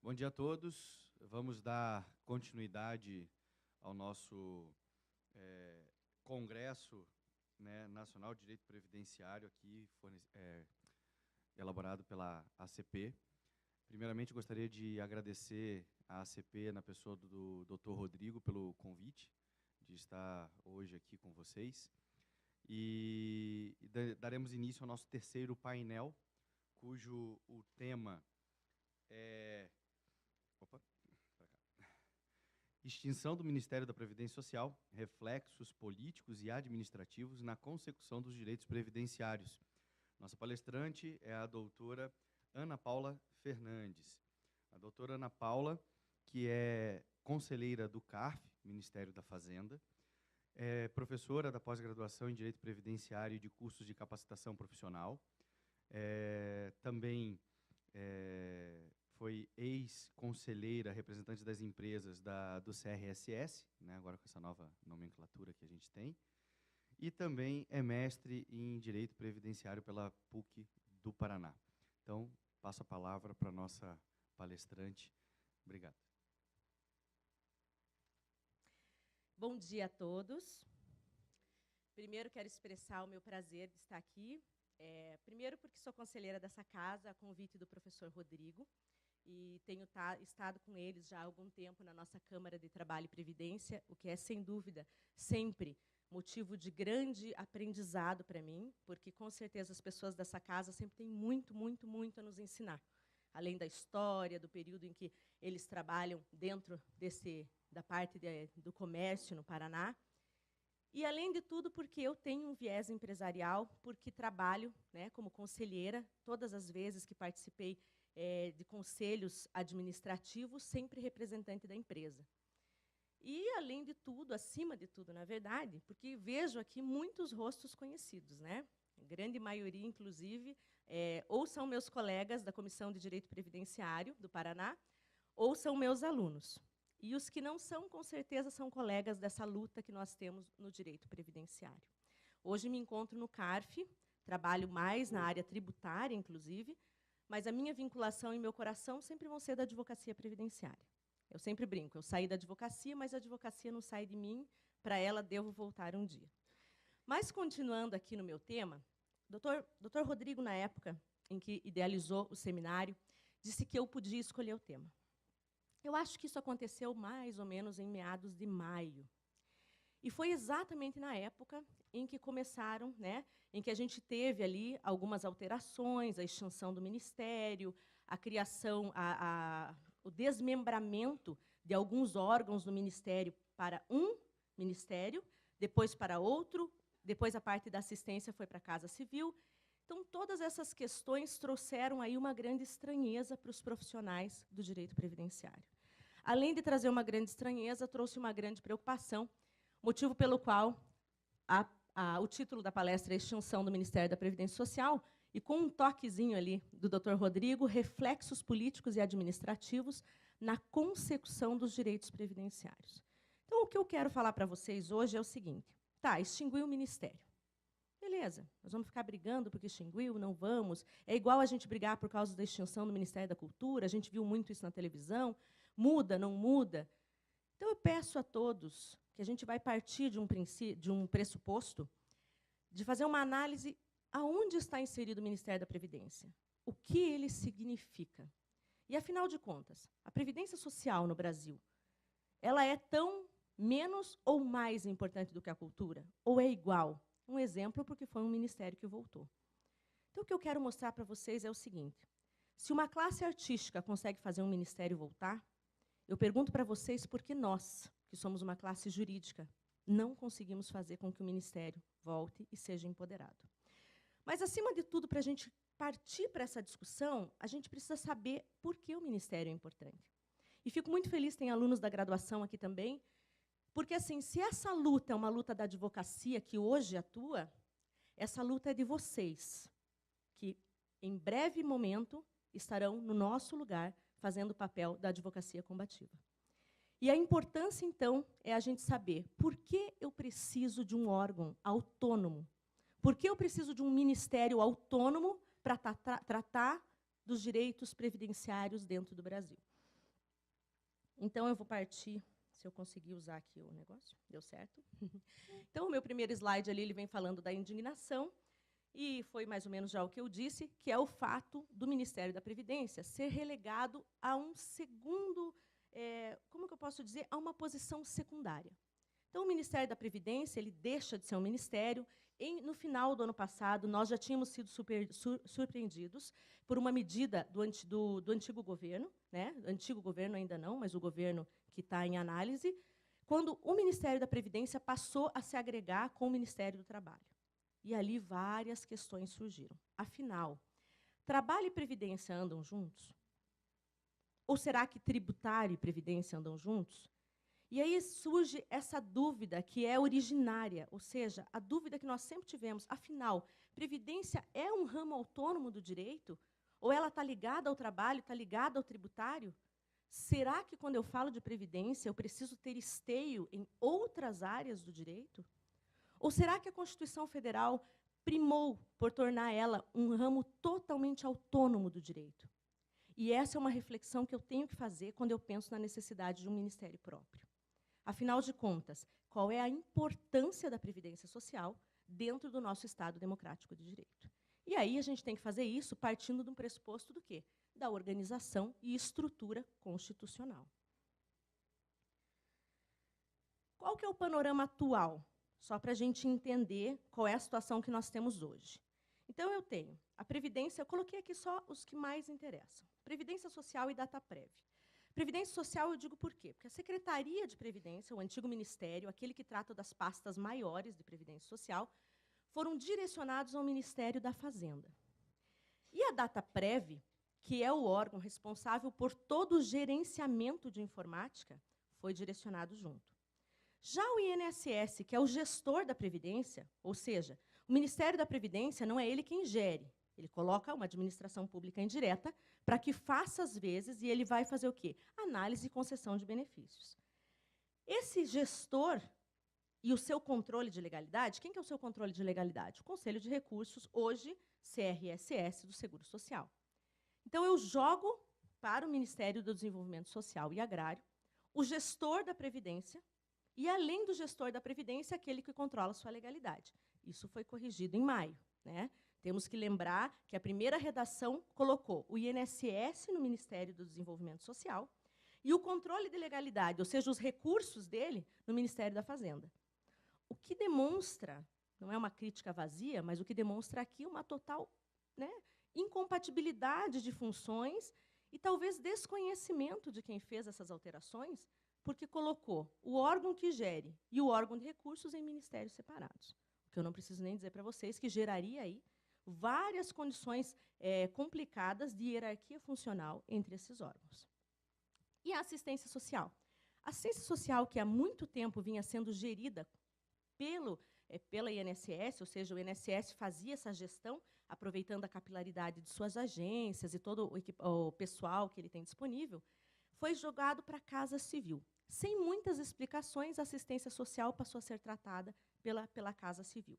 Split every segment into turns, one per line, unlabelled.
Bom dia a todos. Vamos dar continuidade ao nosso Congresso, né, Nacional de Direito Previdenciário, aqui elaborado pela ACP. Primeiramente, gostaria de agradecer à ACP, na pessoa do Dr. Rodrigo, pelo convite de estar hoje aqui com vocês. E daremos início ao nosso terceiro painel, cujo o tema é extinção do Ministério da Previdência Social, reflexos políticos e administrativos na consecução dos direitos previdenciários. Nossa palestrante é a doutora Ana Paula Fernandes. A doutora Ana Paula, que é conselheira do CARF, Ministério da Fazenda, é professora da pós-graduação em Direito Previdenciário e de cursos de capacitação profissional, também foi ex-conselheira, representante das empresas do CRSS, né, agora com essa nova nomenclatura que a gente tem, e também é mestre em Direito Previdenciário pela PUC do Paraná. Então, passo a palavra para a nossa palestrante. Obrigado.
Bom dia a todos. Primeiro, quero expressar o meu prazer de estar aqui. Primeiro, porque sou conselheira dessa casa, a convite do professor Rodrigo, e tenho estado com eles já há algum tempo na nossa Câmara de Trabalho e Previdência, o que é, sem dúvida, sempre motivo de grande aprendizado para mim, porque, com certeza, as pessoas dessa casa sempre têm muito, muito, muito a nos ensinar. Além da história, do período em que eles trabalham dentro da parte do comércio no Paraná. E, além de tudo, porque eu tenho um viés empresarial, porque trabalho, né, como conselheira, todas as vezes que participei de conselhos administrativos, sempre representante da empresa. E, além de tudo, acima de tudo, na verdade, porque vejo aqui muitos rostos conhecidos, né? A grande maioria, inclusive, ou são meus colegas da Comissão de Direito Previdenciário do Paraná, ou são meus alunos. E os que não são, com certeza, são colegas dessa luta que nós temos no direito previdenciário. Hoje me encontro no CARF, trabalho mais na área tributária, inclusive, mas a minha vinculação e meu coração sempre vão ser da advocacia previdenciária. Eu sempre brinco, eu saí da advocacia, mas a advocacia não sai de mim, para ela devo voltar um dia. Mas, continuando aqui no meu tema, Dr. Rodrigo, na época em que idealizou o seminário, disse que eu podia escolher o tema. Eu acho que isso aconteceu mais ou menos em meados de maio. E foi exatamente na época em que começaram, né, em que a gente teve ali algumas alterações, a extinção do Ministério, a criação, o desmembramento de alguns órgãos do Ministério para um Ministério, depois para outro, depois a parte da assistência foi para a Casa Civil. Então, todas essas questões trouxeram aí uma grande estranheza para os profissionais do direito previdenciário. Além de trazer uma grande estranheza, trouxe uma grande preocupação, motivo pelo qual o título da palestra é Extinção do Ministério da Previdência Social, e com um toquezinho ali do Dr. Rodrigo, reflexos políticos e administrativos na consecução dos direitos previdenciários. Então, o que eu quero falar para vocês hoje é o seguinte. Tá, extinguiu o Ministério. Beleza, nós vamos ficar brigando porque extinguiu, não vamos. É igual a gente brigar por causa da extinção do Ministério da Cultura, a gente viu muito isso na televisão. Muda, não muda? Então, eu peço a todos que a gente vai partir de um pressuposto de fazer uma análise aonde está inserido o Ministério da Previdência, o que ele significa. E, afinal de contas, a Previdência Social no Brasil, ela é tão menos ou mais importante do que a cultura? Ou é igual? Um exemplo, porque foi um ministério que voltou. Então, o que eu quero mostrar para vocês é o seguinte. Se uma classe artística consegue fazer um ministério voltar, eu pergunto para vocês por que nós, que somos uma classe jurídica, não conseguimos fazer com que o Ministério volte e seja empoderado. Mas, acima de tudo, para a gente partir para essa discussão, a gente precisa saber por que o Ministério é importante. E fico muito feliz, tem alunos da graduação aqui também, porque, assim, se essa luta é uma luta da advocacia que hoje atua, essa luta é de vocês, que, em breve momento, estarão no nosso lugar, fazendo o papel da advocacia combativa. E a importância, então, é a gente saber por que eu preciso de um órgão autônomo, por que eu preciso de um ministério autônomo para tratar dos direitos previdenciários dentro do Brasil. Então, eu vou partir, se eu conseguir usar aqui o negócio, deu certo? Então, o meu primeiro slide ali, ele vem falando da indignação, e foi mais ou menos já o que eu disse, que é o fato do Ministério da Previdência ser relegado a um segundo, como que eu posso dizer, a uma posição secundária. Então, o Ministério da Previdência ele deixa de ser um ministério. No final do ano passado, nós já tínhamos sido surpreendidos por uma medida do antigo governo, né? Antigo governo ainda não, mas o governo que está em análise, quando o Ministério da Previdência passou a se agregar com o Ministério do Trabalho. E ali várias questões surgiram. Afinal, trabalho e previdência andam juntos? Ou será que tributário e previdência andam juntos? E aí surge essa dúvida que é originária, ou seja, a dúvida que nós sempre tivemos, afinal, previdência é um ramo autônomo do direito? Ou ela está ligada ao trabalho, está ligada ao tributário? Será que, quando eu falo de previdência, eu preciso ter esteio em outras áreas do direito? Ou será que a Constituição Federal primou por tornar ela um ramo totalmente autônomo do direito? E essa é uma reflexão que eu tenho que fazer quando eu penso na necessidade de um ministério próprio. Afinal de contas, qual é a importância da Previdência Social dentro do nosso Estado democrático de direito? E aí a gente tem que fazer isso partindo de um pressuposto do quê? Da organização e estrutura constitucional. Qual que é o panorama atual? Só para a gente entender qual é a situação que nós temos hoje. Então, eu tenho a Previdência, eu coloquei aqui só os que mais interessam. Previdência Social e Dataprev. Previdência Social, eu digo por quê? Porque a Secretaria de Previdência, o antigo ministério, aquele que trata das pastas maiores de Previdência Social, foram direcionados ao Ministério da Fazenda. E a Dataprev, que é o órgão responsável por todo o gerenciamento de informática, foi direcionado junto. Já o INSS, que é o gestor da Previdência, ou seja, o Ministério da Previdência não é ele quem gere, ele coloca uma administração pública indireta para que faça às vezes, e ele vai fazer o quê? Análise e concessão de benefícios. Esse gestor e o seu controle de legalidade, quem que é o seu controle de legalidade? O Conselho de Recursos, hoje CRSS do Seguro Social. Então, eu jogo para o Ministério do Desenvolvimento Social e Agrário o gestor da Previdência, e, além do gestor da Previdência, aquele que controla a sua legalidade. Isso foi corrigido em maio, né? Temos que lembrar que a primeira redação colocou o INSS no Ministério do Desenvolvimento Social e o controle de legalidade, ou seja, os recursos dele, no Ministério da Fazenda. O que demonstra, não é uma crítica vazia, mas o que demonstra aqui uma total, né, incompatibilidade de funções e talvez desconhecimento de quem fez essas alterações, porque colocou o órgão que gere e o órgão de recursos em ministérios separados. O que eu não preciso nem dizer para vocês que geraria aí várias condições complicadas de hierarquia funcional entre esses órgãos. E a assistência social? A assistência social, que há muito tempo vinha sendo gerida pela INSS, ou seja, o INSS fazia essa gestão, aproveitando a capilaridade de suas agências e todo o pessoal que ele tem disponível, foi jogado para a Casa Civil. Sem muitas explicações, a assistência social passou a ser tratada pela Casa Civil.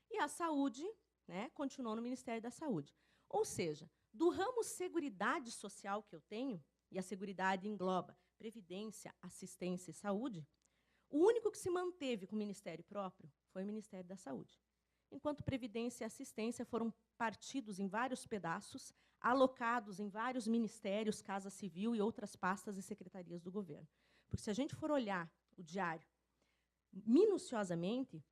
E a saúde, né, continuou no Ministério da Saúde. Ou seja, do ramo Seguridade Social que eu tenho, e a Seguridade engloba previdência, assistência e saúde, o único que se manteve com o Ministério próprio foi o Ministério da Saúde. Enquanto previdência e assistência foram partidos em vários pedaços, alocados em vários ministérios, Casa Civil e outras pastas e secretarias do governo. Porque se a gente for olhar o diário minuciosamente,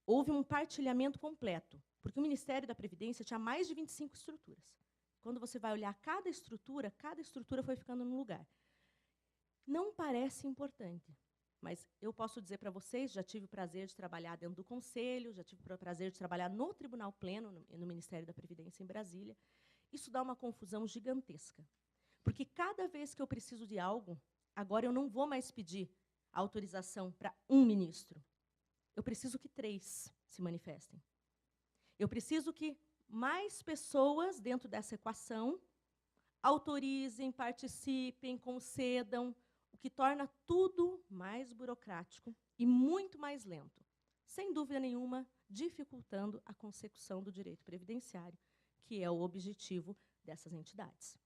houve um partilhamento completo, porque o Ministério da Previdência tinha mais de 25 estruturas. Quando você vai olhar cada estrutura foi ficando num lugar. Não parece importante, mas eu posso dizer para vocês, já tive o prazer de trabalhar dentro do Conselho, já tive o prazer de trabalhar no Tribunal Pleno, no Ministério da Previdência em Brasília. Isso dá uma confusão gigantesca, porque cada vez que eu preciso de algo, agora eu não vou mais pedir autorização para um ministro. Eu preciso que 3 se manifestem. Eu preciso que mais pessoas dentro dessa equação autorizem, participem, concedam, o que torna tudo mais burocrático e muito mais lento, sem dúvida nenhuma, dificultando a consecução do direito previdenciário, que é o objetivo dessas entidades.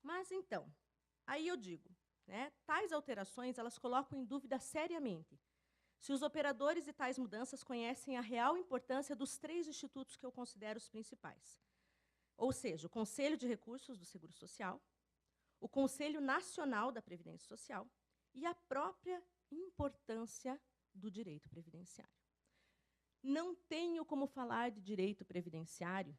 Mas, então, aí eu digo, né, tais alterações elas colocam em dúvida seriamente se os operadores de tais mudanças conhecem a real importância dos 3 institutos que eu considero os principais. Ou seja, o Conselho de Recursos do Seguro Social, o Conselho Nacional da Previdência Social e a própria importância do direito previdenciário. Não tenho como falar de direito previdenciário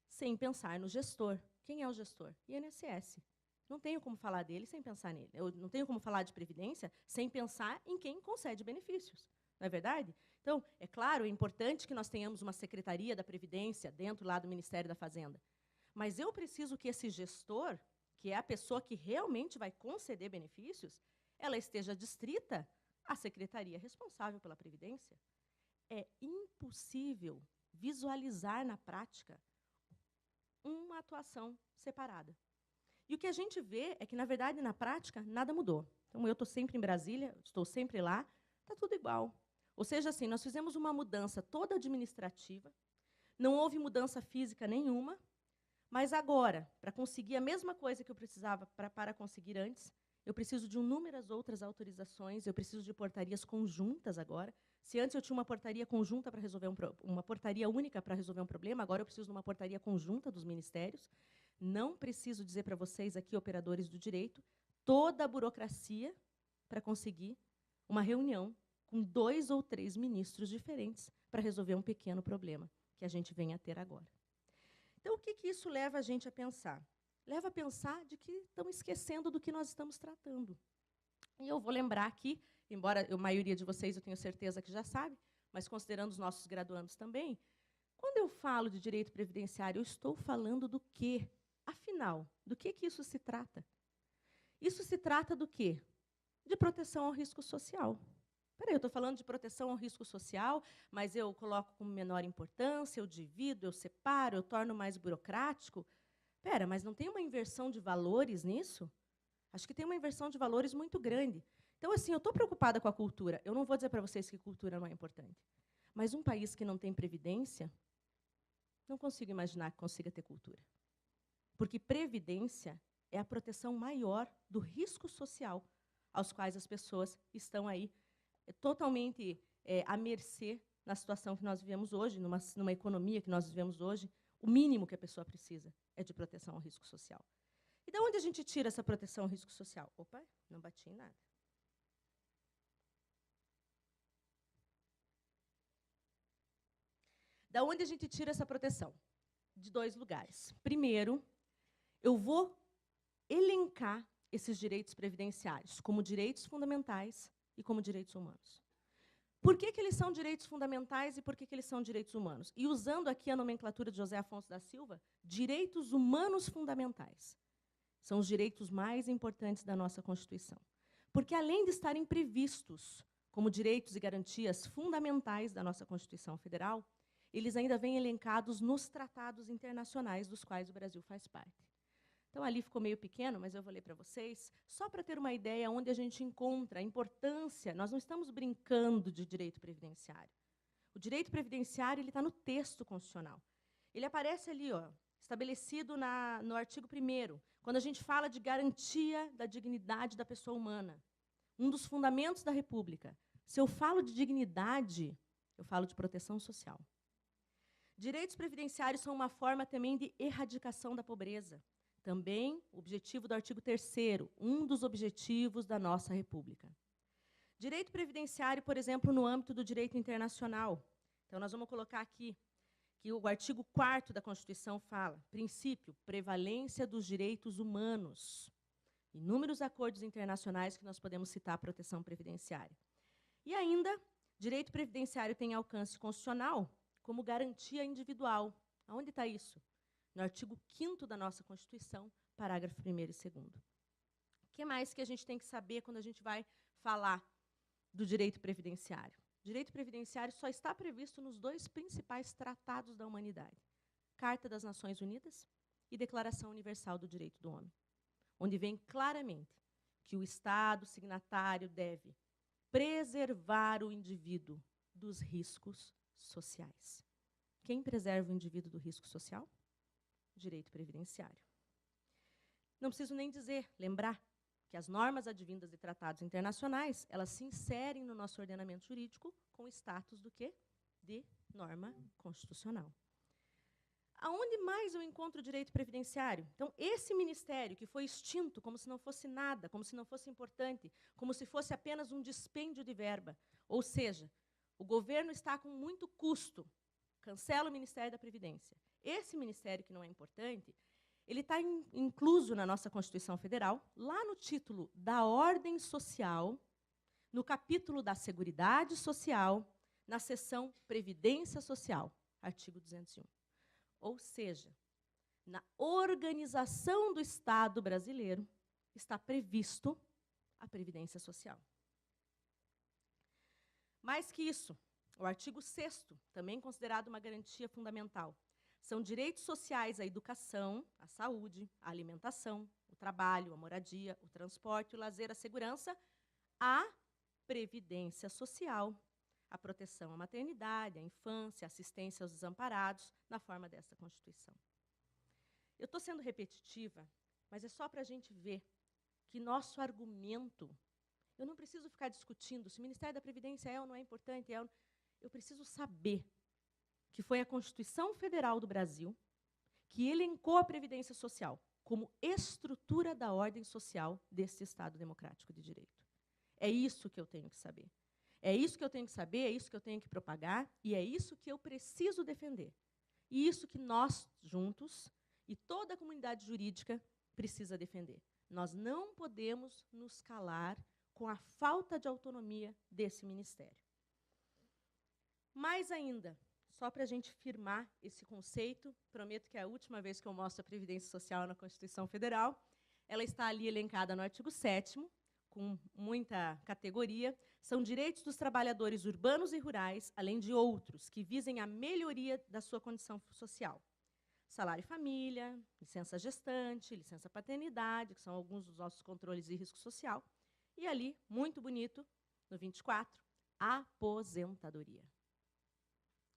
sem pensar no gestor. Quem é o gestor? INSS. Não tenho como falar dele sem pensar nele. Eu não tenho como falar de previdência sem pensar em quem concede benefícios. Não é verdade? Então, é claro, é importante que nós tenhamos uma secretaria da Previdência dentro lá do Ministério da Fazenda. Mas eu preciso que esse gestor, que é a pessoa que realmente vai conceder benefícios, ela esteja distrita à secretaria responsável pela Previdência. É impossível visualizar na prática uma atuação separada. E o que a gente vê é que, na verdade, na prática, nada mudou. Então, eu estou sempre em Brasília, estou sempre lá, está tudo igual. Ou seja, assim, nós fizemos uma mudança toda administrativa, não houve mudança física nenhuma, mas agora, para conseguir a mesma coisa que eu precisava para conseguir antes, eu preciso de inúmeras outras autorizações, eu preciso de portarias conjuntas agora. Se antes eu tinha uma portaria conjunta para resolver uma portaria única para resolver um problema, agora eu preciso de uma portaria conjunta dos ministérios. Não preciso dizer para vocês aqui, operadores do direito, toda a burocracia para conseguir uma reunião com 2 ou 3 ministros diferentes para resolver um pequeno problema que a gente vem a ter agora. Então, o que isso leva a gente a pensar? Leva a pensar de que estamos esquecendo do que nós estamos tratando. E eu vou lembrar aqui, embora a maioria de vocês eu tenho certeza que já sabe, mas considerando os nossos graduandos também, quando eu falo de direito previdenciário, eu estou falando do quê? Afinal, do que isso se trata? Isso se trata do quê? De proteção ao risco social. Peraí, eu estou falando de proteção ao risco social, mas eu coloco como menor importância, eu divido, eu separo, eu torno mais burocrático. Pera, mas não tem uma inversão de valores nisso? Acho que tem uma inversão de valores muito grande. Então, assim, eu estou preocupada com a cultura. Eu não vou dizer para vocês que cultura não é importante. Mas um país que não tem previdência, não consigo imaginar que consiga ter cultura. Porque previdência é a proteção maior do risco social aos quais as pessoas estão aí totalmente à mercê na situação que nós vivemos hoje, numa economia que nós vivemos hoje. O mínimo que a pessoa precisa é de proteção ao risco social. E de onde a gente tira essa proteção ao risco social? Opa, não bati em nada. Da onde a gente tira essa proteção? De 2 lugares. Primeiro, eu vou elencar esses direitos previdenciários como direitos fundamentais e como direitos humanos. Por que eles são direitos fundamentais e por que eles são direitos humanos? E usando aqui a nomenclatura de José Afonso da Silva, direitos humanos fundamentais são os direitos mais importantes da nossa Constituição. Porque, além de estarem previstos como direitos e garantias fundamentais da nossa Constituição Federal, eles ainda vêm elencados nos tratados internacionais dos quais o Brasil faz parte. Então, ali ficou meio pequeno, mas eu vou ler para vocês, só para ter uma ideia onde a gente encontra a importância. Nós não estamos brincando de direito previdenciário. O direito previdenciário está no texto constitucional. Ele aparece ali, ó, estabelecido no artigo 1º, quando a gente fala de garantia da dignidade da pessoa humana, um dos fundamentos da República. Se eu falo de dignidade, eu falo de proteção social. Direitos previdenciários são uma forma também de erradicação da pobreza. Também o objetivo do artigo 3º, um dos objetivos da nossa República. Direito previdenciário, por exemplo, no âmbito do direito internacional. Então, nós vamos colocar aqui que o artigo 4º da Constituição fala, princípio, prevalência dos direitos humanos. Inúmeros acordos internacionais que nós podemos citar a proteção previdenciária. E ainda, direito previdenciário tem alcance constitucional como garantia individual. Aonde está isso? No artigo 5º da nossa Constituição, parágrafo 1º e 2º. O que mais que a gente tem que saber quando a gente vai falar do direito previdenciário? O direito previdenciário só está previsto nos 2 principais tratados da humanidade, Carta das Nações Unidas e Declaração Universal do Direito do Homem, onde vem claramente que o Estado signatário deve preservar o indivíduo dos riscos sociais. Quem preserva o indivíduo do risco social? Direito previdenciário. Não preciso nem dizer, lembrar que as normas advindas de tratados internacionais, elas se inserem no nosso ordenamento jurídico com status do quê? De norma constitucional. Aonde mais eu encontro o direito previdenciário? Então, esse ministério que foi extinto como se não fosse nada, como se não fosse importante, como se fosse apenas um dispêndio de verba, ou seja, o governo está com muito custo, cancela o Ministério da Previdência. Esse ministério que não é importante, ele está incluso na nossa Constituição Federal, lá no título da ordem social, no capítulo da Seguridade Social, na seção Previdência Social, artigo 201. Ou seja, na organização do Estado brasileiro está previsto a Previdência Social. Mais que isso, o artigo 6º, também considerado uma garantia fundamental, são direitos sociais à educação, à saúde, à alimentação, o trabalho, a moradia, o transporte, o lazer, a segurança, a previdência social, a proteção à maternidade, à infância, a assistência aos desamparados, na forma dessa Constituição. Eu estou sendo repetitiva, mas é só para a gente ver que nosso argumento, eu não preciso ficar discutindo se o Ministério da Previdência é ou não é importante, eu preciso saber que foi a Constituição Federal do Brasil que elencou a Previdência Social como estrutura da ordem social desse Estado democrático de direito. É isso que eu tenho que saber. É isso que eu tenho que saber, é isso que eu tenho que propagar, e é isso que eu preciso defender. E isso que nós, juntos, e toda a comunidade jurídica, precisa defender. Nós não podemos nos calar com a falta de autonomia desse ministério. Mais ainda, só para a gente firmar esse conceito, prometo que é a última vez que eu mostro a Previdência Social na Constituição Federal. Ela está ali elencada no artigo 7º, com muita categoria. São direitos dos trabalhadores urbanos e rurais, além de outros, que visem a melhoria da sua condição social. Salário e família, licença gestante, licença paternidade, que são alguns dos nossos controles de risco social. E ali, muito bonito, no 24, aposentadoria.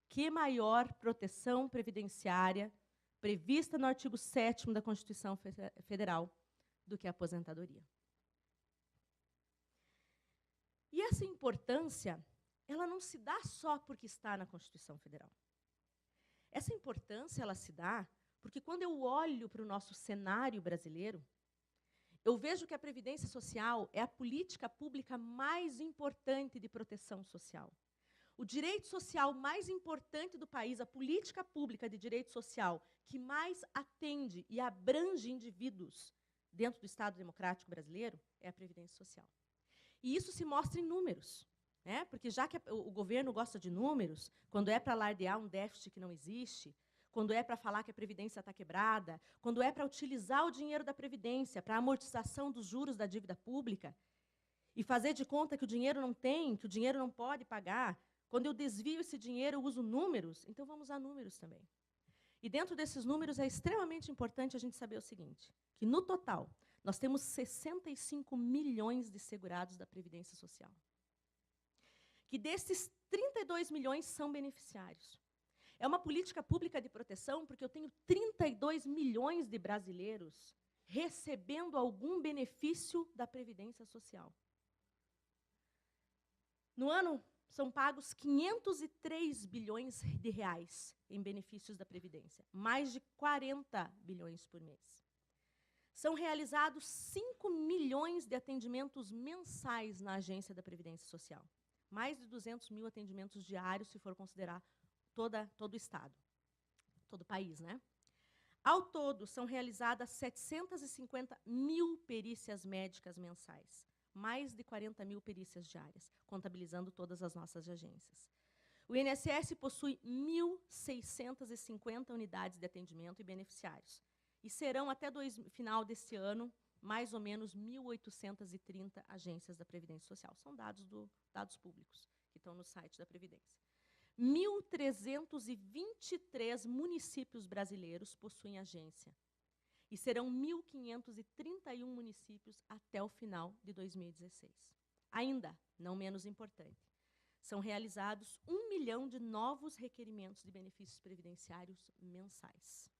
Que maior proteção previdenciária prevista no artigo 7º da Constituição Federal do que a aposentadoria. E essa importância, ela não se dá só porque está na Constituição Federal. Essa importância, ela se dá porque quando eu olho para o nosso cenário brasileiro, eu vejo que a Previdência Social é a política pública mais importante de proteção social. O direito social mais importante do país, a política pública de direito social que mais atende e abrange indivíduos dentro do Estado Democrático Brasileiro, é a Previdência Social. E isso se mostra em números, né? Porque já que o governo gosta de números, quando é para alardear um déficit que não existe, quando é para falar que a Previdência está quebrada, quando é para utilizar o dinheiro da Previdência para a amortização dos juros da dívida pública e fazer de conta que o dinheiro não tem, que o dinheiro não pode pagar, quando eu desvio esse dinheiro, eu uso números, então vamos usar números também. E dentro desses números é extremamente importante a gente saber o seguinte, que no total, nós temos 65 milhões de segurados da Previdência Social. Que desses 32 milhões são beneficiários. É uma política pública de proteção porque eu tenho 32 milhões de brasileiros recebendo algum benefício da Previdência Social. No ano, são pagos 503 bilhões de reais em benefícios da Previdência, mais de 40 bilhões por mês. São realizados 5 milhões de atendimentos mensais na Agência da Previdência Social. Mais de 200 mil atendimentos diários, se for considerar todo o Estado, todo o país, né? Ao todo, são realizadas 750 mil perícias médicas mensais. Mais de 40 mil perícias diárias, contabilizando todas as nossas agências. O INSS possui 1.650 unidades de atendimento e beneficiários. E serão, até final deste ano, mais ou menos 1.830 agências da Previdência Social. São dados públicos, que estão no site da Previdência. 1.323 municípios brasileiros possuem agência. E serão 1.531 municípios até o final de 2016. Ainda, não menos importante, são realizados 1 milhão de novos requerimentos de benefícios previdenciários mensais.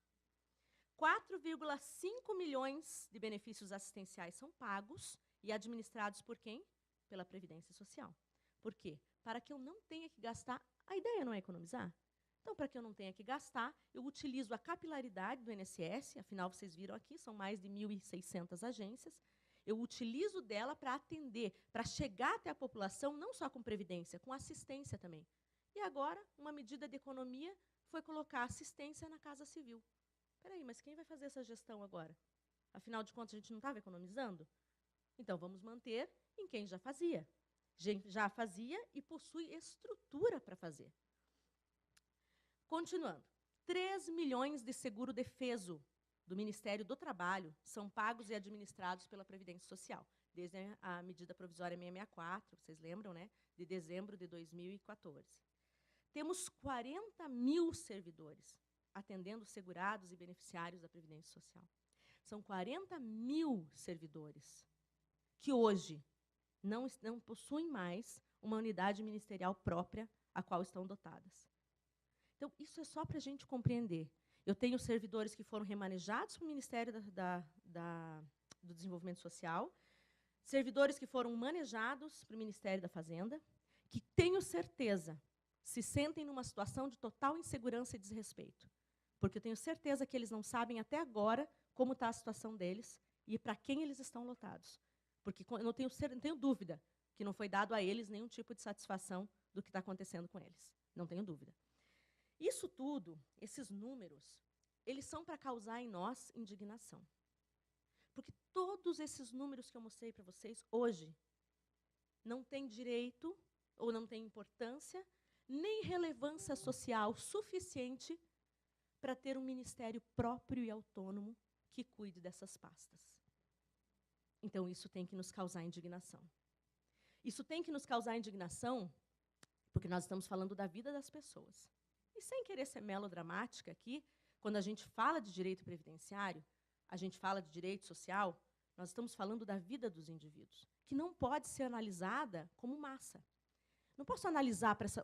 4,5 milhões de benefícios assistenciais são pagos e administrados por quem? Pela Previdência Social. Por quê? Para que eu não tenha que gastar, a ideia não é economizar? Então, para que eu não tenha que gastar, eu utilizo a capilaridade do INSS, afinal, vocês viram aqui, são mais de 1.600 agências, eu utilizo dela para atender, para chegar até a população, não só com previdência, com assistência também. E agora, uma medida de economia foi colocar assistência na Casa Civil. Espera aí, mas quem vai fazer essa gestão agora? Afinal de contas, a gente não estava economizando? Então, vamos manter em quem já fazia. Já fazia e possui estrutura para fazer. Continuando. 3 milhões de seguro-defeso do Ministério do Trabalho são pagos e administrados pela Previdência Social, desde a medida provisória 664, vocês lembram, né? De dezembro de 2014. Temos 40 mil servidores atendendo segurados e beneficiários da Previdência Social. São 40 mil servidores que hoje não possuem mais uma unidade ministerial própria a qual estão dotadas. Então, isso é só para a gente compreender. Eu tenho servidores que foram remanejados para o Ministério do Desenvolvimento Social, servidores que foram manejados para o Ministério da Fazenda, que tenho certeza se sentem numa situação de total insegurança e desrespeito. Porque eu tenho certeza que eles não sabem até agora como está a situação deles e para quem eles estão lotados. Porque eu não tenho dúvida que não foi dado a eles nenhum tipo de satisfação do que está acontecendo com eles. Não tenho dúvida. Isso tudo, esses números, eles são para causar em nós indignação. Porque todos esses números que eu mostrei para vocês hoje não têm direito ou não têm importância nem relevância social suficiente para ter um ministério próprio e autônomo que cuide dessas pastas. Então, isso tem que nos causar indignação. Isso tem que nos causar indignação porque nós estamos falando da vida das pessoas. E sem querer ser melodramática aqui, quando a gente fala de direito previdenciário, a gente fala de direito social, nós estamos falando da vida dos indivíduos, que não pode ser analisada como massa. Não posso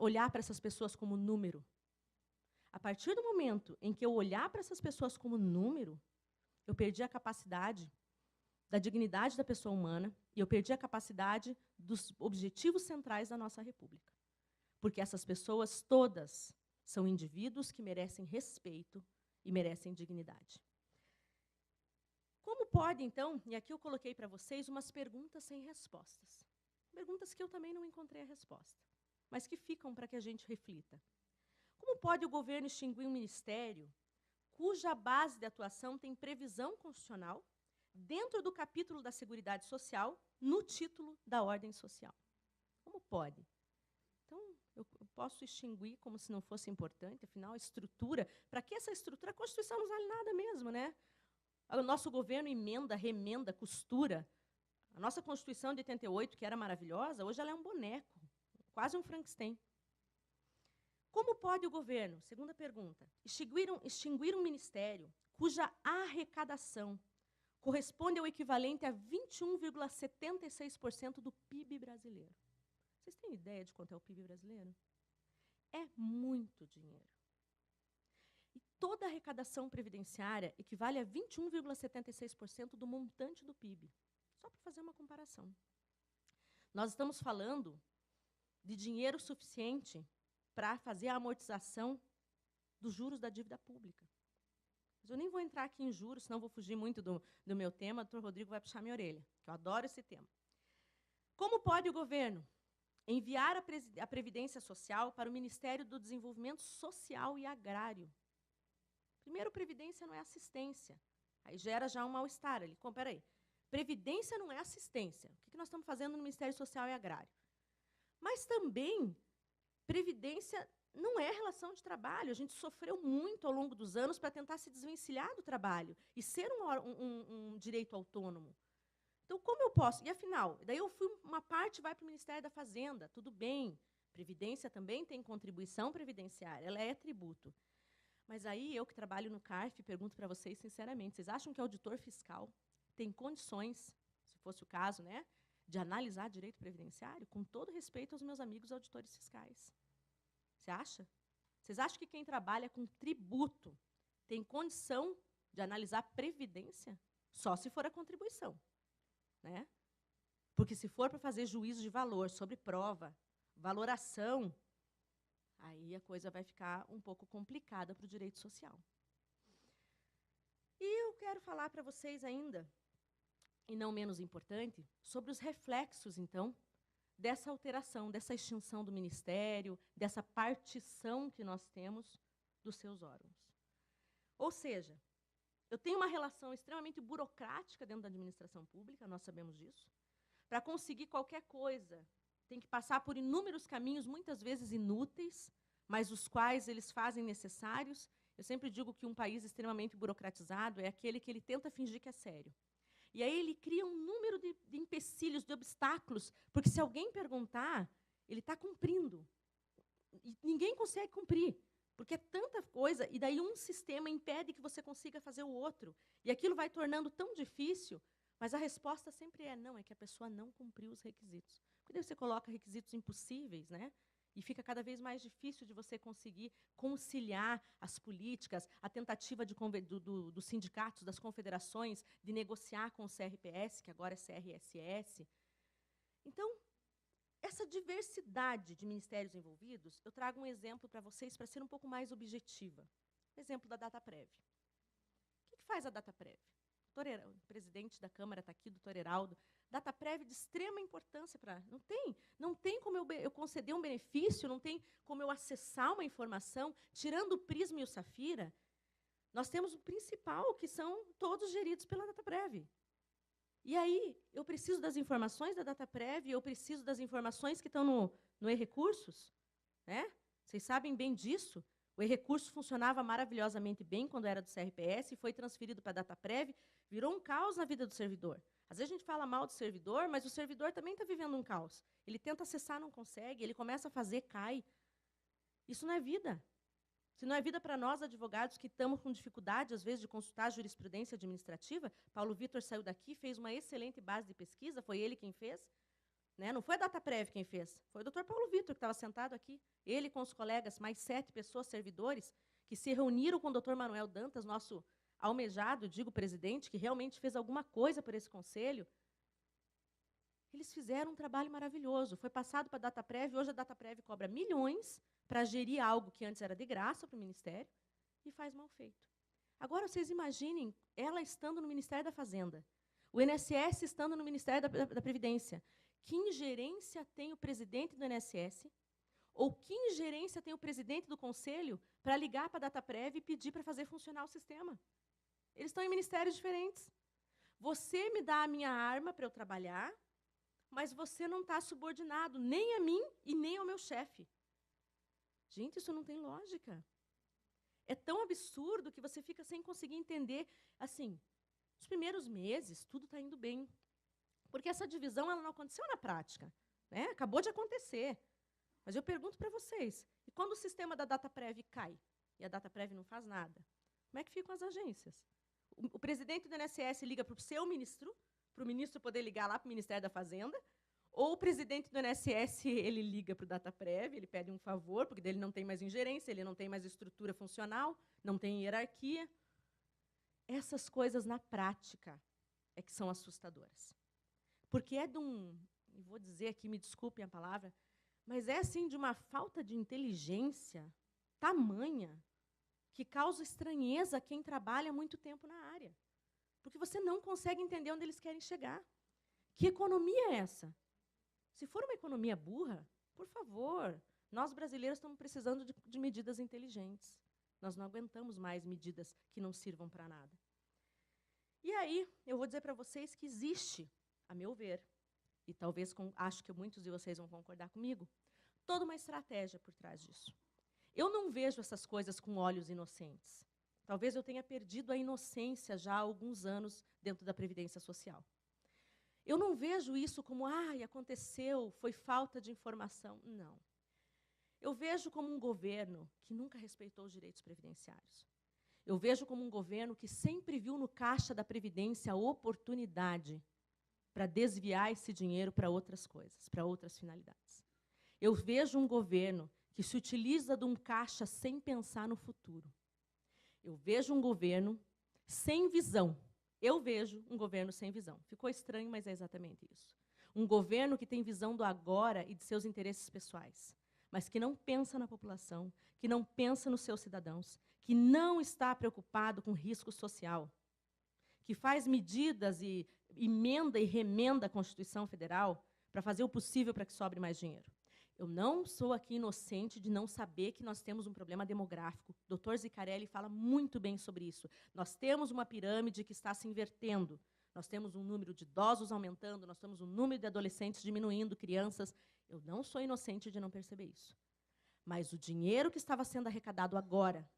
olhar para essas pessoas como número. A partir do momento em que eu olhar para essas pessoas como número, eu perdi a capacidade da dignidade da pessoa humana e eu perdi a capacidade dos objetivos centrais da nossa República. Porque essas pessoas todas são indivíduos que merecem respeito e merecem dignidade. Como pode, então, e aqui eu coloquei para vocês umas perguntas sem respostas. Perguntas que eu também não encontrei a resposta, mas que ficam para que a gente reflita. Como pode o governo extinguir um ministério cuja base de atuação tem previsão constitucional dentro do capítulo da Seguridade Social, no título da ordem social? Como pode? Então, eu posso extinguir como se não fosse importante, afinal, a estrutura. Para que essa estrutura? A Constituição não vale nada mesmo, né? O nosso governo emenda, remenda, costura. A nossa Constituição de 88, que era maravilhosa, hoje ela é um boneco, quase um Frankenstein. Como pode o governo, segunda pergunta, extinguir um ministério cuja arrecadação corresponde ao equivalente a 21,76% do PIB brasileiro? Vocês têm ideia de quanto é o PIB brasileiro? É muito dinheiro. E toda a arrecadação previdenciária equivale a 21,76% do montante do PIB. Só para fazer uma comparação. Nós estamos falando de dinheiro suficiente para fazer a amortização dos juros da dívida pública. Mas eu nem vou entrar aqui em juros, senão vou fugir muito do meu tema, o doutor Rodrigo vai puxar minha orelha, que eu adoro esse tema. Como pode o governo enviar a Previdência Social para o Ministério do Desenvolvimento Social e Agrário? Primeiro, previdência não é assistência. Aí gera já um mal-estar ali. Espera aí. Previdência não é assistência. O que nós estamos fazendo no Ministério Social e Agrário? Mas também, previdência não é relação de trabalho. A gente sofreu muito ao longo dos anos para tentar se desvencilhar do trabalho e ser um direito autônomo. Então, como eu posso? E, afinal, daí uma parte vai para o Ministério da Fazenda, tudo bem. Previdência também tem contribuição previdenciária, ela é tributo. Mas aí, eu que trabalho no CARF, pergunto para vocês sinceramente, vocês acham que o auditor fiscal tem condições, se fosse o caso, né, de analisar direito previdenciário? Com todo respeito aos meus amigos auditores fiscais. Você acha? Vocês acham que quem trabalha com tributo tem condição de analisar previdência, só se for a contribuição, né? Porque se for para fazer juízo de valor sobre prova, valoração, aí a coisa vai ficar um pouco complicada para o direito social. E eu quero falar para vocês ainda, e não menos importante, sobre os reflexos, então, dessa alteração, dessa extinção do ministério, dessa partição que nós temos dos seus órgãos. Ou seja, eu tenho uma relação extremamente burocrática dentro da administração pública, nós sabemos disso. Para conseguir qualquer coisa, tem que passar por inúmeros caminhos, muitas vezes inúteis, mas os quais eles fazem necessários. Eu sempre digo que um país extremamente burocratizado é aquele que ele tenta fingir que é sério. E aí ele cria um número de empecilhos, de obstáculos, porque se alguém perguntar, ele está cumprindo. E ninguém consegue cumprir, porque é tanta coisa, e daí um sistema impede que você consiga fazer o outro. E aquilo vai tornando tão difícil, mas a resposta sempre é, não, é que a pessoa não cumpriu os requisitos. Porque daí você coloca requisitos impossíveis, né? E fica cada vez mais difícil de você conseguir conciliar as políticas, a tentativa dos sindicatos, das confederações, de negociar com o CRPS, que agora é CRSS. Então, essa diversidade de ministérios envolvidos, eu trago um exemplo para vocês para ser um pouco mais objetiva. O exemplo da DataPrev. O que faz a DataPrev? O presidente da Câmara está aqui, doutor Heraldo. DataPrev de extrema importância para... Não tem como eu conceder um benefício, não tem como eu acessar uma informação, tirando o Prisma e o Safira. Nós temos o principal, que são todos geridos pela DataPrev. E aí, eu preciso das informações da DataPrev, eu preciso das informações que estão no e-recursos, né? Vocês sabem bem disso. O e-recurso funcionava maravilhosamente bem quando era do CRPS, foi transferido para a DataPrev, virou um caos na vida do servidor. Às vezes a gente fala mal do servidor, mas o servidor também está vivendo um caos. Ele tenta acessar, não consegue, ele começa a fazer, cai. Isso não é vida. Se não é vida para nós, advogados, que estamos com dificuldade, às vezes, de consultar a jurisprudência administrativa, Paulo Vitor saiu daqui, fez uma excelente base de pesquisa, foi ele quem fez. Né? Não foi a DataPrev quem fez, foi o doutor Paulo Vitor, que estava sentado aqui. Ele com os colegas, mais 7 pessoas, servidores, que se reuniram com o doutor Manuel Dantas, nosso almejado, digo presidente, que realmente fez alguma coisa por esse conselho. Eles fizeram um trabalho maravilhoso. Foi passado para a DataPrev, hoje a DataPrev cobra milhões para gerir algo que antes era de graça para o Ministério e faz mal feito. Agora, vocês imaginem ela estando no Ministério da Fazenda, o INSS estando no Ministério da Previdência. Que ingerência tem o presidente do INSS ou que ingerência tem o presidente do Conselho para ligar para a DataPrev e pedir para fazer funcionar o sistema? Eles estão em ministérios diferentes. Você me dá a minha arma para eu trabalhar, mas você não está subordinado nem a mim e nem ao meu chefe. Gente, isso não tem lógica. É tão absurdo que você fica sem conseguir entender. Assim, nos primeiros meses, tudo está indo bem. Porque essa divisão ela não aconteceu na prática. Né? Acabou de acontecer. Mas eu pergunto para vocês, e quando o sistema da DataPrev cai, e a DataPrev não faz nada, como é que ficam as agências? O presidente do INSS liga para o seu ministro, para o ministro poder ligar lá para o Ministério da Fazenda, ou o presidente do INSS ele liga para o DataPrev, ele pede um favor, porque ele não tem mais ingerência, ele não tem mais estrutura funcional, não tem hierarquia. Essas coisas, na prática, é que são assustadoras. Porque é de vou dizer aqui, me desculpem a palavra, mas é assim de uma falta de inteligência tamanha que causa estranheza a quem trabalha muito tempo na área. Porque você não consegue entender onde eles querem chegar. Que economia é essa? Se for uma economia burra, por favor, nós brasileiros estamos precisando de medidas inteligentes. Nós não aguentamos mais medidas que não sirvam para nada. E aí, eu vou dizer para vocês que existe, a meu ver, e talvez acho que muitos de vocês vão concordar comigo, toda uma estratégia por trás disso. Eu não vejo essas coisas com olhos inocentes. Talvez eu tenha perdido a inocência já há alguns anos dentro da Previdência Social. Eu não vejo isso como, aconteceu, foi falta de informação. Não. Eu vejo como um governo que nunca respeitou os direitos previdenciários. Eu vejo como um governo que sempre viu no caixa da Previdência a oportunidade para desviar esse dinheiro para outras coisas, para outras finalidades. Eu vejo um governo que se utiliza de um caixa sem pensar no futuro. Eu vejo um governo sem visão. Eu vejo um governo sem visão. Ficou estranho, mas é exatamente isso. Um governo que tem visão do agora e de seus interesses pessoais, mas que não pensa na população, que não pensa nos seus cidadãos, que não está preocupado com risco social, que faz medidas e emenda e remenda a Constituição Federal para fazer o possível para que sobre mais dinheiro. Eu não sou aqui inocente de não saber que nós temos um problema demográfico. O Dr. Zicarelli fala muito bem sobre isso. Nós temos uma pirâmide que está se invertendo. Nós temos um número de idosos aumentando, nós temos um número de adolescentes diminuindo, crianças. Eu não sou inocente de não perceber isso. Mas o dinheiro que estava sendo arrecadado agora,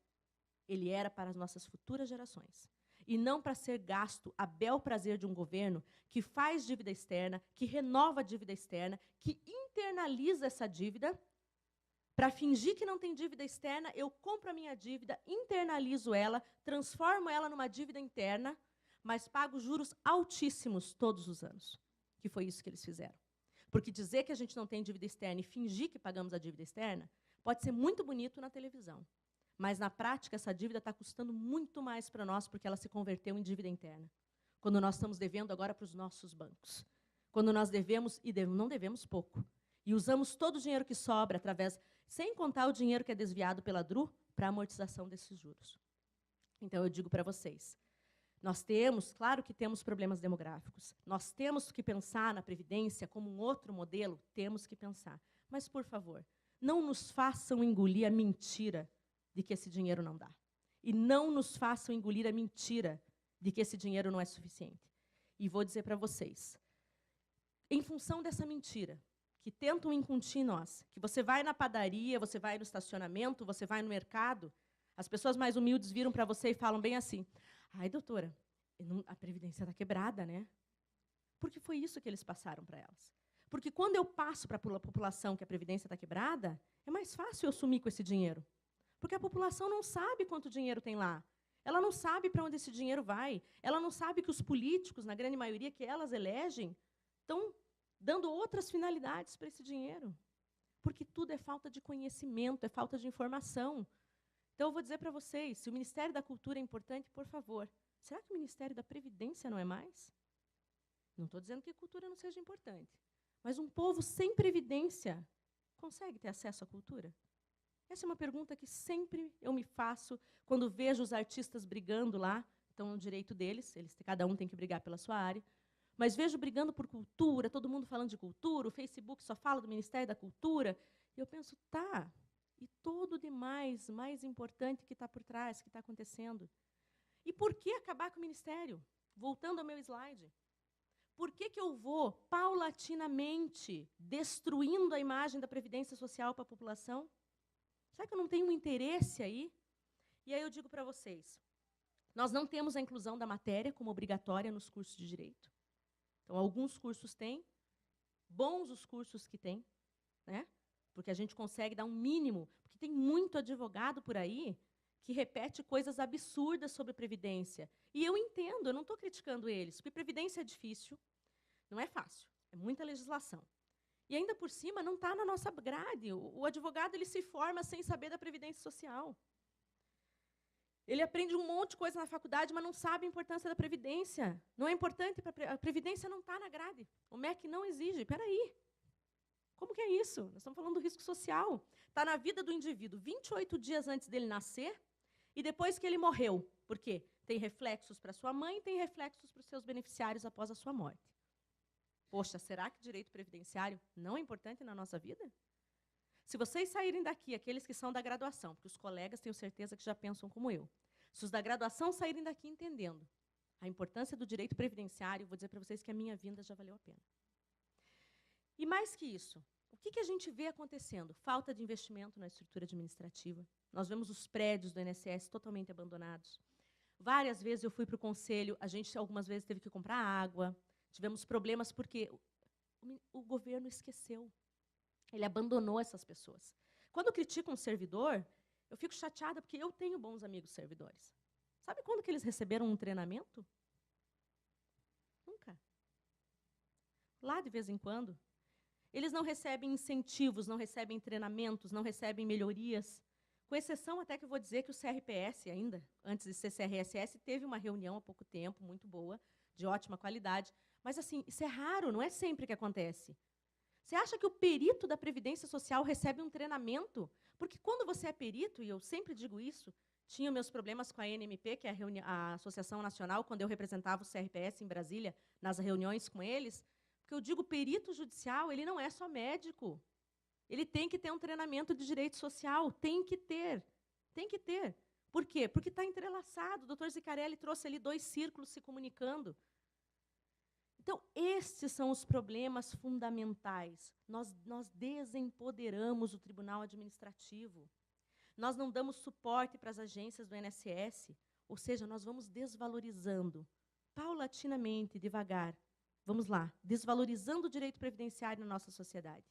ele era para as nossas futuras gerações. E não para ser gasto a bel prazer de um governo que faz dívida externa, que renova a dívida externa, que internaliza essa dívida. Para fingir que não tem dívida externa, eu compro a minha dívida, internalizo ela, transformo ela numa dívida interna, mas pago juros altíssimos todos os anos. Que foi isso que eles fizeram. Porque dizer que a gente não tem dívida externa e fingir que pagamos a dívida externa pode ser muito bonito na televisão. Mas, na prática, essa dívida está custando muito mais para nós porque ela se converteu em dívida interna. Quando nós estamos devendo agora para os nossos bancos. Quando nós devemos, e não devemos pouco. E usamos todo o dinheiro que sobra, sem contar o dinheiro que é desviado pela DRU, para a amortização desses juros. Então, eu digo para vocês, nós temos, claro que temos problemas demográficos, nós temos que pensar na Previdência como um outro modelo, temos que pensar. Mas, por favor, não nos façam engolir a mentira de que esse dinheiro não dá. E não nos façam engolir a mentira de que esse dinheiro não é suficiente. E vou dizer para vocês, em função dessa mentira, que tentam incutir nós, que você vai na padaria, você vai no estacionamento, você vai no mercado, as pessoas mais humildes viram para você e falam bem assim, ai, doutora, a Previdência está quebrada, né? Porque foi isso que eles passaram para elas. Porque quando eu passo para a população que a Previdência está quebrada, é mais fácil eu sumir com esse dinheiro. Porque a população não sabe quanto dinheiro tem lá. Ela não sabe para onde esse dinheiro vai. Ela não sabe que os políticos, na grande maioria que elas elegem, estão dando outras finalidades para esse dinheiro. Porque tudo é falta de conhecimento, é falta de informação. Então, eu vou dizer para vocês, se o Ministério da Cultura é importante, por favor, será que o Ministério da Previdência não é mais? Não estou dizendo que a cultura não seja importante. Mas um povo sem previdência consegue ter acesso à cultura? Essa é uma pergunta que sempre eu me faço quando vejo os artistas brigando lá, então é o direito deles, cada um tem que brigar pela sua área, mas vejo brigando por cultura, todo mundo falando de cultura, o Facebook só fala do Ministério da Cultura, e eu penso, tá, e todo demais, mais importante que está por trás, que está acontecendo. E por que acabar com o Ministério? Voltando ao meu slide. Por que eu vou, paulatinamente, destruindo a imagem da Previdência Social para a população? Será que eu não tenho um interesse aí? E aí eu digo para vocês, nós não temos a inclusão da matéria como obrigatória nos cursos de direito. Então, alguns cursos têm, bons os cursos que têm, né? Porque a gente consegue dar um mínimo, porque tem muito advogado por aí que repete coisas absurdas sobre Previdência. E eu entendo, eu não estou criticando eles, porque Previdência é difícil, não é fácil, é muita legislação. E ainda por cima não está na nossa grade. O advogado ele se forma sem saber da Previdência Social. Ele aprende um monte de coisa na faculdade, mas não sabe a importância da Previdência. Não é importante, a Previdência não está na grade. O MEC não exige. Espera aí. Como que é isso? Nós estamos falando do risco social. Está na vida do indivíduo 28 dias antes dele nascer e depois que ele morreu. Por quê? Tem reflexos para sua mãe e tem reflexos para os seus beneficiários após a sua morte. Poxa, será que direito previdenciário não é importante na nossa vida? Se vocês saírem daqui, aqueles que são da graduação, porque os colegas tenho certeza que já pensam como eu, se os da graduação saírem daqui entendendo a importância do direito previdenciário, vou dizer para vocês que a minha vinda já valeu a pena. E mais que isso, o que a gente vê acontecendo? Falta de investimento na estrutura administrativa. Nós vemos os prédios do INSS totalmente abandonados. Várias vezes eu fui para o conselho, a gente algumas vezes teve que comprar água, tivemos problemas porque o governo esqueceu. Ele abandonou essas pessoas. Quando eu critico um servidor, eu fico chateada porque eu tenho bons amigos servidores. Sabe quando que eles receberam um treinamento? Nunca. Lá de vez em quando. Eles não recebem incentivos, não recebem treinamentos, não recebem melhorias. Com exceção, até que eu vou dizer que o CRPS ainda, antes de ser CRSS, teve uma reunião há pouco tempo, muito boa, de ótima qualidade. Mas, assim, isso é raro, não é sempre que acontece. Você acha que o perito da Previdência Social recebe um treinamento? Porque quando você é perito, e eu sempre digo isso, tinha meus problemas com a ANMP, que é a Associação Nacional, quando eu representava o CRPS em Brasília, nas reuniões com eles, porque eu digo, perito judicial, ele não é só médico. Ele tem que ter um treinamento de direito social, tem que ter. Tem que ter. Por quê? Porque está entrelaçado. O doutor Zicarelli trouxe ali 2 círculos se comunicando. Então, estes são os problemas fundamentais. Nós desempoderamos o Tribunal Administrativo. Nós não damos suporte para as agências do INSS, ou seja, nós vamos desvalorizando, paulatinamente, devagar. Vamos lá, desvalorizando o direito previdenciário na nossa sociedade.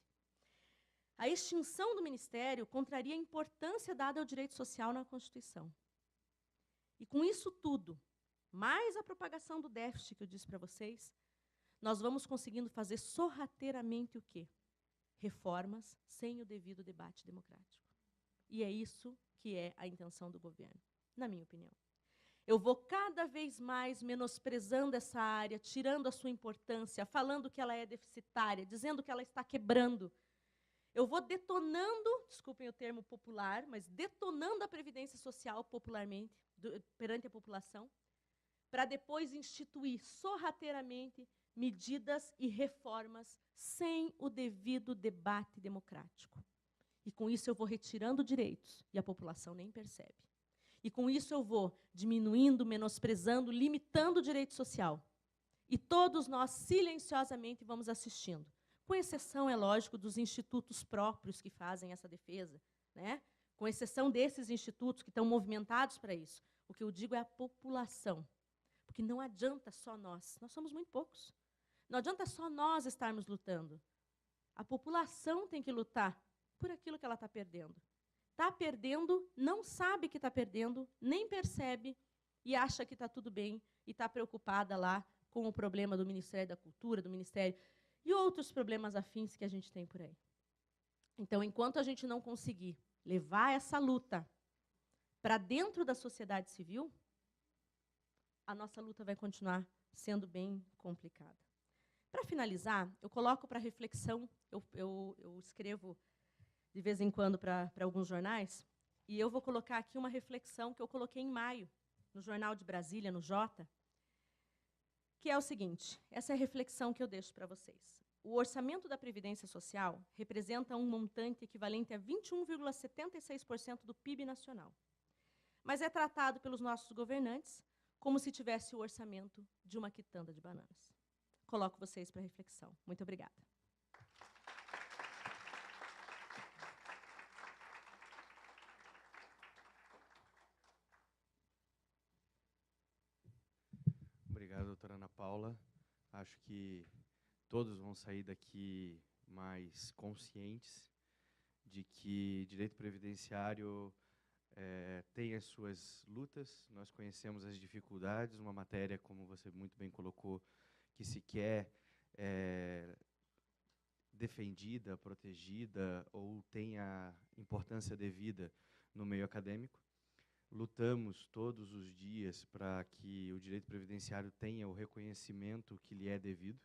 A extinção do Ministério contraria a importância dada ao direito social na Constituição. E com isso tudo, mais a propagação do déficit que eu disse para vocês, nós vamos conseguindo fazer sorrateiramente o quê? Reformas sem o devido debate democrático. E é isso que é a intenção do governo, na minha opinião. Eu vou cada vez mais menosprezando essa área, tirando a sua importância, falando que ela é deficitária, dizendo que ela está quebrando. Eu vou detonando, desculpem o termo popular, mas detonando a Previdência Social popularmente, perante a população, para depois instituir sorrateiramente medidas e reformas sem o devido debate democrático. E com isso eu vou retirando direitos, e a população nem percebe. E com isso eu vou diminuindo, menosprezando, limitando o direito social. E todos nós, silenciosamente, vamos assistindo. Com exceção, é lógico, dos institutos próprios que fazem essa defesa, né? Com exceção desses institutos que estão movimentados para isso. O que eu digo é a população. Porque não adianta só nós somos muito poucos. Não adianta só nós estarmos lutando. A população tem que lutar por aquilo que ela está perdendo. Está perdendo, não sabe que está perdendo, nem percebe e acha que está tudo bem e está preocupada lá com o problema do Ministério da Cultura, do Ministério e outros problemas afins que a gente tem por aí. Então, enquanto a gente não conseguir levar essa luta para dentro da sociedade civil, a nossa luta vai continuar sendo bem complicada. Para finalizar, eu coloco para reflexão, eu escrevo de vez em quando para alguns jornais, e eu vou colocar aqui uma reflexão que eu coloquei em maio, no Jornal de Brasília, no Jota, que é o seguinte, essa é a reflexão que eu deixo para vocês. O orçamento da Previdência Social representa um montante equivalente a 21,76% do PIB nacional, mas é tratado pelos nossos governantes como se tivesse o orçamento de uma quitanda de bananas. Coloco vocês para reflexão. Muito obrigada.
Obrigado, doutora Ana Paula. Acho que todos vão sair daqui mais conscientes de que direito previdenciário tem as suas lutas, nós conhecemos as dificuldades, uma matéria, como você muito bem colocou, que sequer é defendida, protegida ou tem a importância devida no meio acadêmico. Lutamos todos os dias para que o direito previdenciário tenha o reconhecimento que lhe é devido.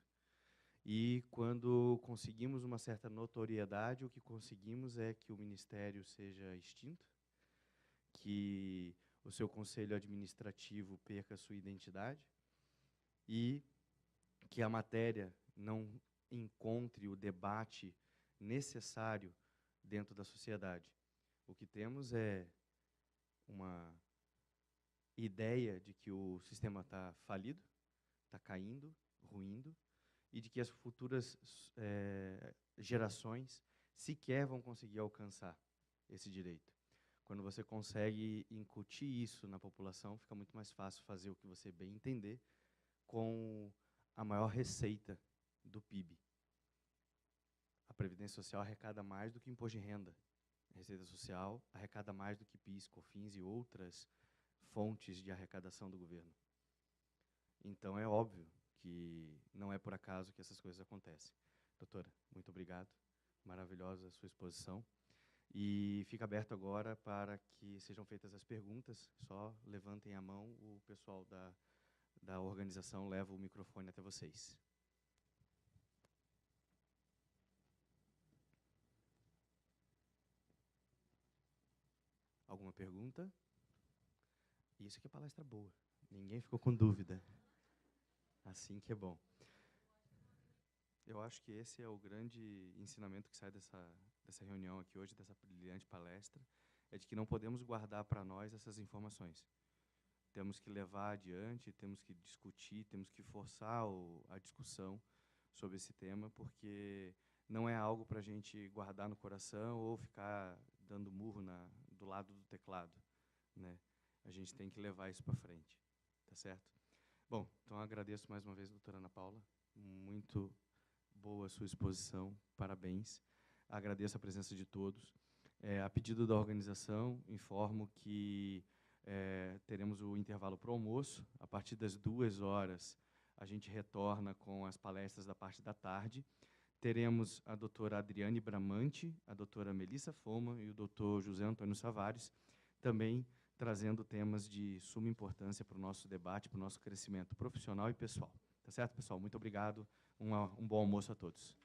E quando conseguimos uma certa notoriedade, o que conseguimos é que o Ministério seja extinto, que o seu conselho administrativo perca a sua identidade e que a matéria não encontre o debate necessário dentro da sociedade. O que temos é uma ideia de que o sistema está falido, está caindo, ruindo, e de que as futuras gerações sequer vão conseguir alcançar esse direito. Quando você consegue incutir isso na população, fica muito mais fácil fazer o que você bem entender com a maior receita do PIB. A Previdência Social arrecada mais do que imposto de renda. A Receita Social arrecada mais do que PIS, COFINS e outras fontes de arrecadação do governo. Então, é óbvio que não é por acaso que essas coisas acontecem. Doutora, muito obrigado. Maravilhosa a sua exposição. E fica aberto agora para que sejam feitas as perguntas. Só levantem a mão, o pessoal da organização leva o microfone até vocês. Alguma pergunta? Isso que é palestra boa. Ninguém ficou com dúvida. Assim que é bom. Eu acho que esse é o grande ensinamento que sai dessa reunião aqui hoje, dessa brilhante palestra, é de que não podemos guardar para nós essas informações. Temos que levar adiante, temos que discutir, temos que forçar a discussão sobre esse tema, porque não é algo para a gente guardar no coração ou ficar dando murro do lado do teclado, né? A gente tem que levar isso para frente, tá certo? Bom, então agradeço mais uma vez, doutora Ana Paula, muito boa a sua exposição, parabéns. Agradeço a presença de todos. A pedido da organização, informo que teremos o intervalo para o almoço. A partir das 14h, a gente retorna com as palestras da parte da tarde. Teremos a doutora Adriane Bramante, a doutora Melissa Foma e o doutor José Antônio Savares, também trazendo temas de suma importância para o nosso debate, para o nosso crescimento profissional e pessoal. Tá certo, pessoal? Muito obrigado. Um bom almoço a todos.